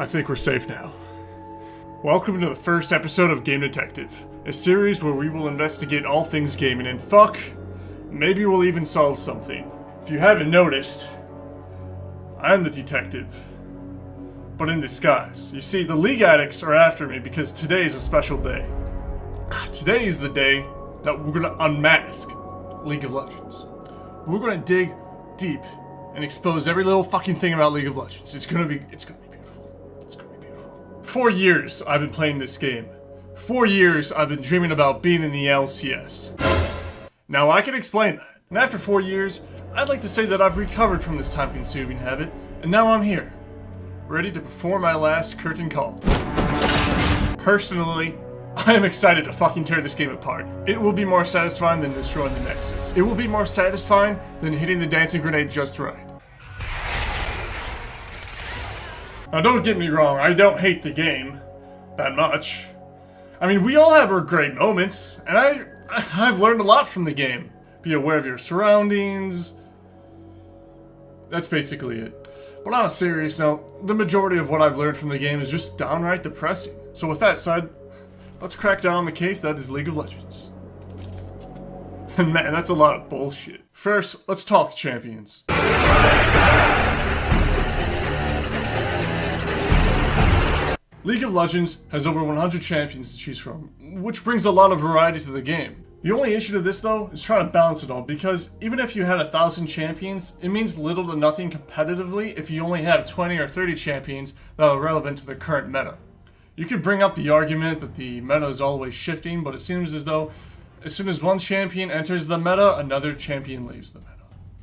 I think we're safe now. Welcome to the first episode of Game Detective, a series where we will investigate all things gaming and fuck, maybe we'll even solve something. If you haven't noticed, I'm the detective, but in disguise. You see, the League addicts are after me because today is a special day. Today is the day that we're gonna unmask League of Legends. We're gonna dig deep and expose every little fucking thing about League of Legends. It's gonna be beautiful. It's gonna be beautiful. 4 years I've been playing this game. 4 years I've been dreaming about being in the LCS. Now I can explain that. And after 4 years, I'd like to say that I've recovered from this time-consuming habit, and now I'm here, ready to perform my last curtain call. Personally, I am excited to fucking tear this game apart. It will be more satisfying than destroying the Nexus. It will be more satisfying than hitting the dancing grenade just right. Now don't get me wrong, I don't hate the game that much. I mean, we all have our great moments, and I've learned a lot from the game. Be aware of your surroundings. That's basically it. But on a serious note, the majority of what I've learned from the game is just downright depressing. So with that said, let's crack down on the case that is League of Legends. And man, that's a lot of bullshit. First, let's talk champions. League of Legends has over 100 champions to choose from, which brings a lot of variety to the game. The only issue to this though is trying to balance it all, because even if you had 1,000 champions, it means little to nothing competitively if you only have 20 or 30 champions that are relevant to the current meta. You could bring up the argument that the meta is always shifting, but it seems as though as soon as one champion enters the meta, another champion leaves the meta.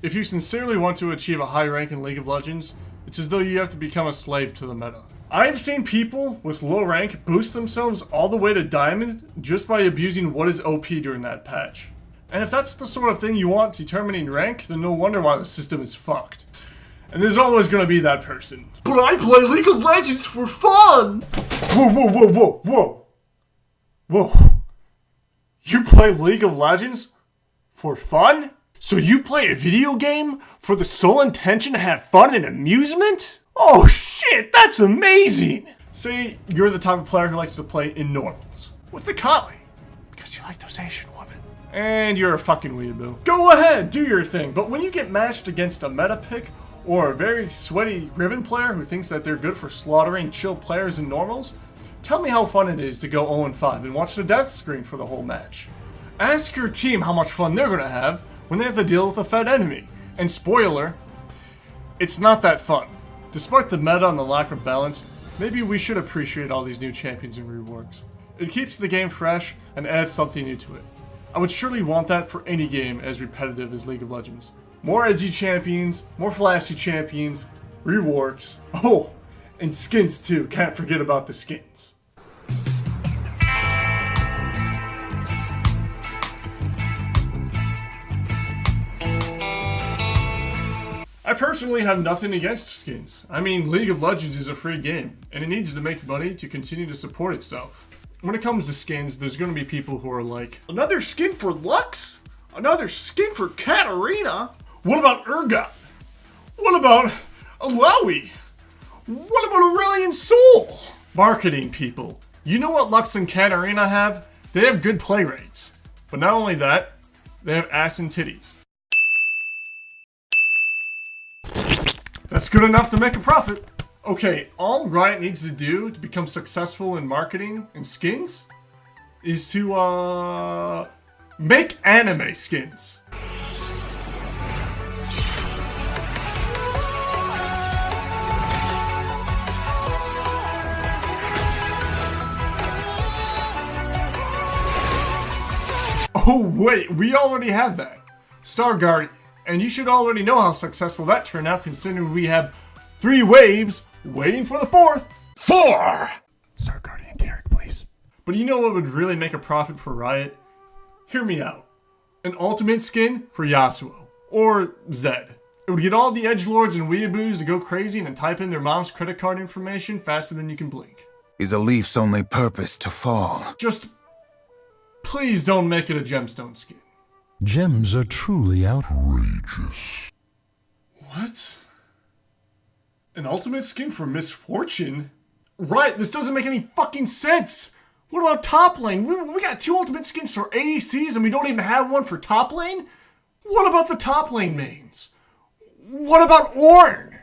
If you sincerely want to achieve a high rank in League of Legends, it's as though you have to become a slave to the meta. I've seen people with low rank boost themselves all the way to Diamond just by abusing what is OP during that patch. And if that's the sort of thing you want determining rank, then no wonder why the system is fucked. And there's always gonna be that person. But I play League of Legends for fun! Whoa, whoa, whoa, whoa, whoa! Whoa. You play League of Legends for fun? So you play a video game for the sole intention to have fun and amusement? Oh shit, that's amazing! Say you're the type of player who likes to play in normals with the Kali, because you like those Asian women. And you're a fucking weeaboo. Go ahead, do your thing, but when you get matched against a meta pick or a very sweaty Riven player who thinks that they're good for slaughtering chill players in normals, tell me how fun it is to go 0-5 and watch the death screen for the whole match. Ask your team how much fun they're gonna have when they have to deal with a fed enemy. And spoiler, it's not that fun. Despite the meta and the lack of balance, maybe we should appreciate all these new champions and reworks. It keeps the game fresh and adds something new to it. I would surely want that for any game as repetitive as League of Legends. More edgy champions, more flashy champions, reworks, oh, and skins too, can't forget about the skins. I personally have nothing against skins. I mean, League of Legends is a free game, and it needs to make money to continue to support itself. When it comes to skins, there's gonna be people who are like, another skin for Lux? Another skin for Katarina? What about Urgot? What about Alawi? What about Aurelion Sol? Marketing people. You know what Lux and Katarina have? They have good play rates. But not only that, they have ass and titties. That's good enough to make a profit. Okay, all Riot needs to do to become successful in marketing and skins is to, make anime skins. Oh wait, we already have that. Star Guardian. And you should already know how successful that turned out, considering we have 3 waves waiting for the 4th. 4! Star Guardian Derek, please. But you know what would really make a profit for Riot? Hear me out. An ultimate skin for Yasuo. Or Zed. It would get all the edgelords and weeaboos to go crazy and type in their mom's credit card information faster than you can blink. Is a leaf's only purpose to fall? Just please don't make it a gemstone skin. Gems are truly outrageous. What? An ultimate skin for Misfortune? Right, this doesn't make any fucking sense. What about top lane? We got 2 ultimate skins for ADCs and we don't even have one for top lane? What about the top lane mains? What about Ornn?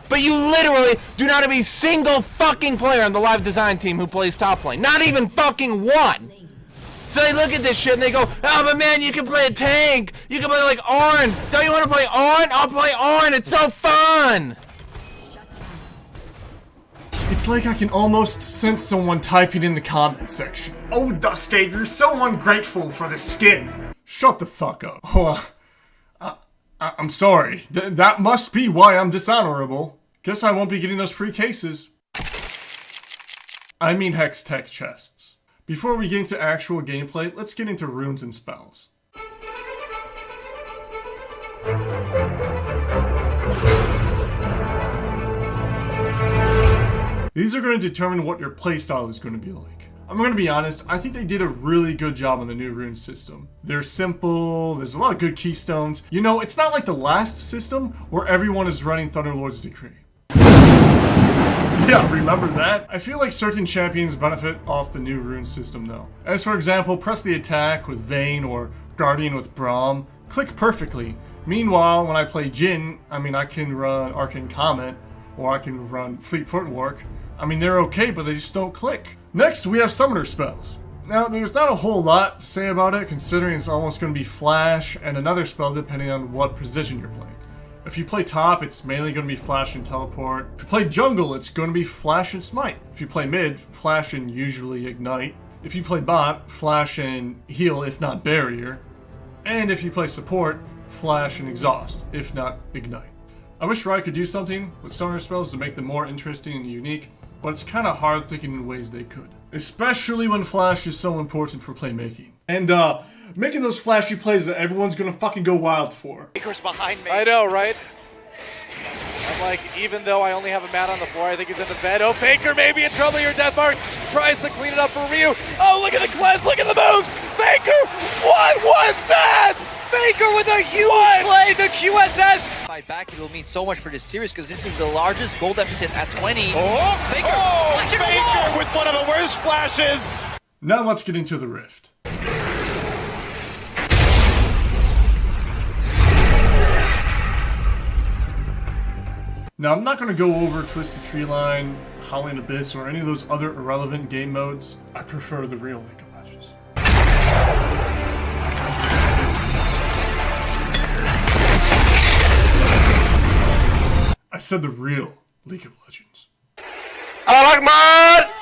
But you literally do not have a single fucking player on the live design team who plays top lane. Not even fucking one. So they look at this shit and they go, oh, but man, you can play a tank. You can play like Ornn. Don't you want to play Ornn? I'll play Ornn. It's so fun. It's like I can almost sense someone typing in the comment section. Oh, Dusty, you're so ungrateful for the skin. Shut the fuck up. Oh, I'm sorry. That must be why I'm dishonorable. Guess I won't be getting those free cases. I mean Hex Tech chests. Before we get into actual gameplay, let's get into runes and spells. These are going to determine what your playstyle is going to be like. I'm going to be honest, I think they did a really good job on the new rune system. They're simple, there's a lot of good keystones. You know, it's not like the last system where everyone is running Thunderlord's Decree. Yeah, remember that? I feel like certain champions benefit off the new rune system though. As for example, press the attack with Vayne or Guardian with Braum, click perfectly. Meanwhile, when I play Jhin, I can run Arcane Comet, or I can run Fleet Footwork. They're okay, but they just don't click. Next, we have Summoner spells. Now, there's not a whole lot to say about it, considering it's almost going to be Flash and another spell depending on what position you're playing. If you play top, it's mainly going to be Flash and Teleport. If you play jungle, it's going to be Flash and Smite. If you play mid, Flash and usually Ignite. If you play bot, Flash and Heal, if not Barrier. And if you play support, Flash and Exhaust, if not Ignite. I wish Riot could do something with Summoner spells to make them more interesting and unique, but it's kind of hard thinking in ways they could. Especially when Flash is so important for playmaking. And making those flashy plays that everyone's gonna fucking go wild for. Faker's behind me. I know, right? I'm like, even though I only have a mat on the floor, I think he's in the bed. Oh, Faker maybe in trouble here. Deathmark tries to clean it up for Ryu. Oh, look at the cleanse, look at the moves! Faker, what was that? Faker with a huge play, the QSS! Fight back, it will mean so much for this series because this is the largest goal deficit at 20. Oh, Faker, Faker with one of the worst flashes! Now let's get into the Rift. Now I'm not going to go over Twisted Treeline, Howling Abyss, or any of those other irrelevant game modes. I prefer the real League of Legends. I said the real League of Legends. Allahu Akbar!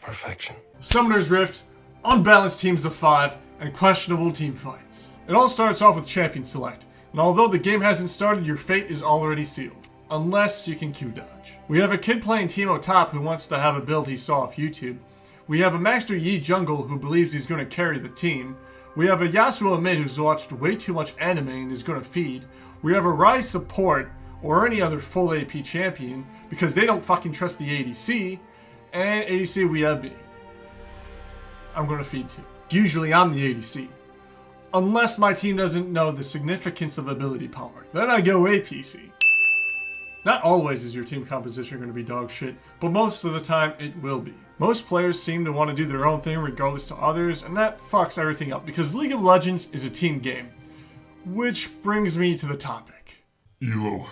Perfection. Summoner's Rift, unbalanced teams of 5, and questionable team fights. It all starts off with Champion Select, and although the game hasn't started, your fate is already sealed. Unless you can Q-dodge. We have a kid playing Teemo top who wants to have a build he saw off YouTube. We have a Master Yi jungle who believes he's going to carry the team. We have a Yasuo mid who's watched way too much anime and is going to feed. We have a Ryze support or any other full AP champion because they don't fucking trust the ADC. And ADC we have me. I'm going to feed too. Usually I'm the ADC. Unless my team doesn't know the significance of ability power. Then I go APC. Not always is your team composition going to be dog shit, but most of the time it will be. Most players seem to want to do their own thing regardless to others, and that fucks everything up because League of Legends is a team game. Which brings me to the topic. Elo.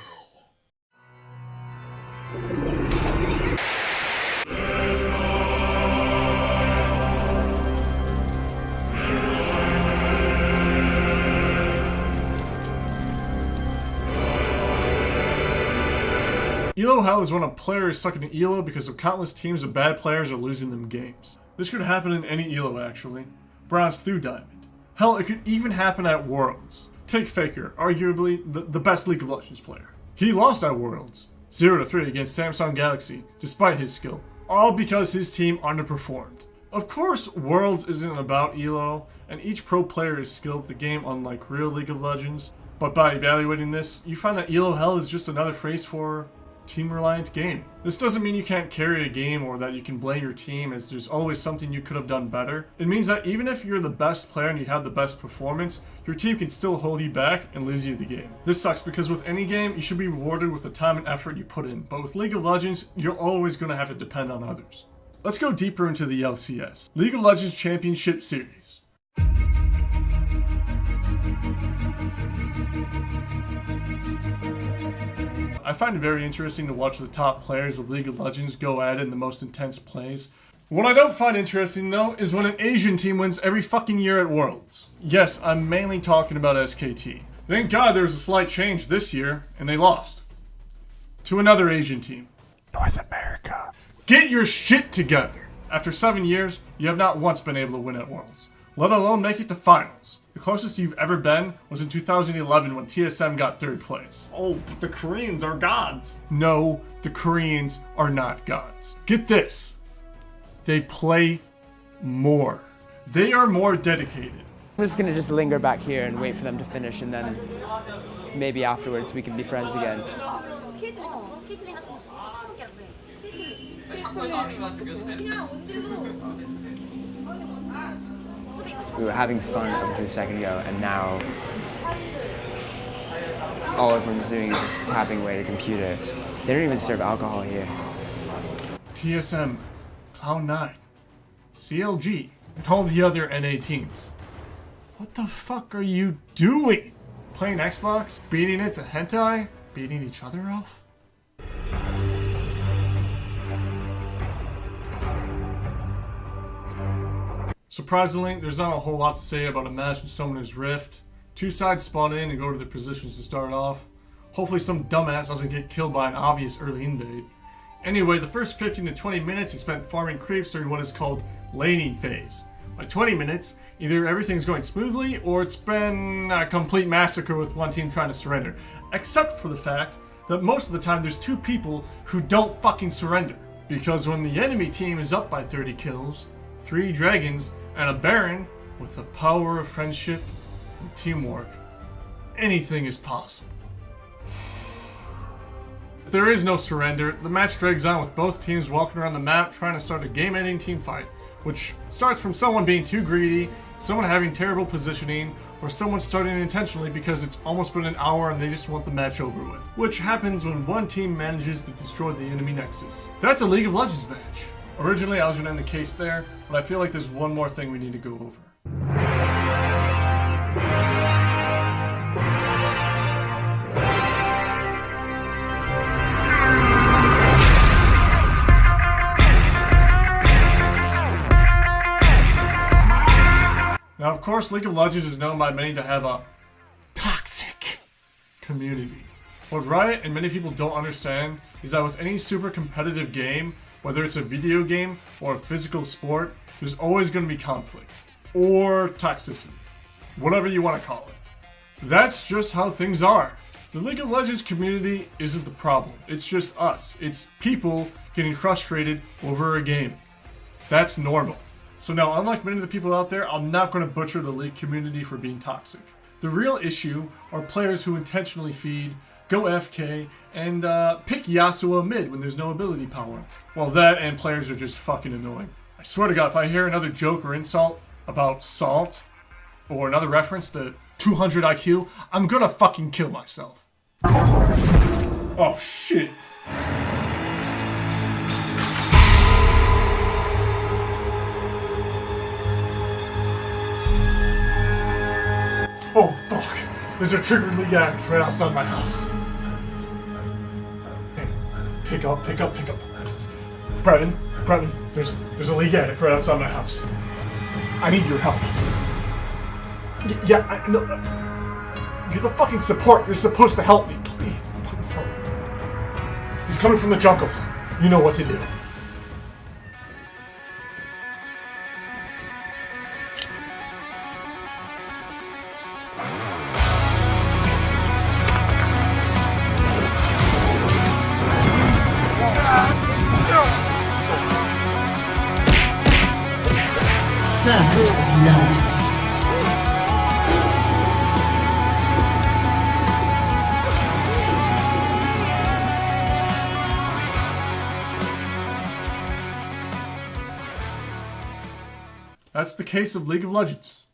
Elo Hell is when a player is stuck in Elo because of countless teams of bad players are losing them games. This could happen in any Elo actually. Bronze through Diamond. Hell, it could even happen at Worlds. Take Faker, arguably the best League of Legends player. He lost at Worlds, 0-3 against Samsung Galaxy, despite his skill. All because his team underperformed. Of course, Worlds isn't about Elo, and each pro player is skilled at the game unlike real League of Legends. But by evaluating this, you find that Elo Hell is just another phrase for team-reliant game. This doesn't mean you can't carry a game or that you can blame your team, as there's always something you could have done better. It means that even if you're the best player and you have the best performance, your team can still hold you back and lose you the game. This sucks because with any game, you should be rewarded with the time and effort you put in, but with League of Legends, you're always going to have to depend on others. Let's go deeper into the LCS, League of Legends Championship Series. I find it very interesting to watch the top players of League of Legends go at it in the most intense plays. What I don't find interesting though is when an Asian team wins every fucking year at Worlds. Yes, I'm mainly talking about SKT. Thank God there was a slight change this year and they lost. To another Asian team. North America. Get your shit together! After 7 years, you have not once been able to win at Worlds, let alone make it to finals. The closest you've ever been was in 2011 when TSM got 3rd place. Oh, but the Koreans are gods. No, the Koreans are not gods. Get this. They play more. They are more dedicated. I'm just gonna just linger back here and wait for them to finish, and then maybe afterwards we can be friends again. We were having fun up until a second ago, and now all everyone's doing is just tapping away at a computer. They don't even serve alcohol here. TSM, Cloud9, CLG, and all the other NA teams. What the fuck are you doing? Playing Xbox? Beating it to hentai? Beating each other off? Surprisingly, there's not a whole lot to say about a match in Summoner's Rift. Two sides spawn in and go to their positions to start off. Hopefully some dumbass doesn't get killed by an obvious early invade. Anyway, the first 15 to 20 minutes is spent farming creeps during what is called laning phase. By 20 minutes, either everything's going smoothly or it's been a complete massacre with one team trying to surrender. Except for the fact that most of the time there's two people who don't fucking surrender. Because when the enemy team is up by 30 kills, 3 dragons, and a Baron, with the power of friendship and teamwork, anything is possible. If there is no surrender, the match drags on with both teams walking around the map trying to start a game-ending team fight, which starts from someone being too greedy, someone having terrible positioning, or someone starting intentionally because it's almost been an hour and they just want the match over with, which happens when one team manages to destroy the enemy nexus. That's a League of Legends match. Originally, I was going to end the case there, but I feel like there's one more thing we need to go over. Now, of course, League of Legends is known by many to have a toxic community. What Riot and many people don't understand is that with any super competitive game, whether it's a video game or a physical sport, there's always going to be conflict. Or toxicity. Whatever you want to call it. That's just how things are. The League of Legends community isn't the problem. It's just us. It's people getting frustrated over a game. That's normal. So now, unlike many of the people out there, I'm not going to butcher the League community for being toxic. The real issue are players who intentionally feed, go FK, and pick Yasuo mid when there's no ability power. Well, that and players are just fucking annoying. I swear to God, if I hear another joke or insult about salt, or another reference to 200 IQ, I'm gonna fucking kill myself. Oh shit. Oh fuck. There's a triggered League Axe right outside my house. Pick up. Brevin, there's a League Addict right outside my house. I need your help. Yeah, I know. You're the fucking support. You're supposed to help me. Please help me. He's coming from the jungle. You know what to do. First blood. That's the case of League of Legends.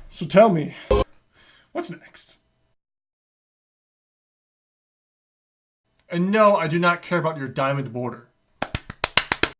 So tell me, what's next? And no, I do not care about your diamond border.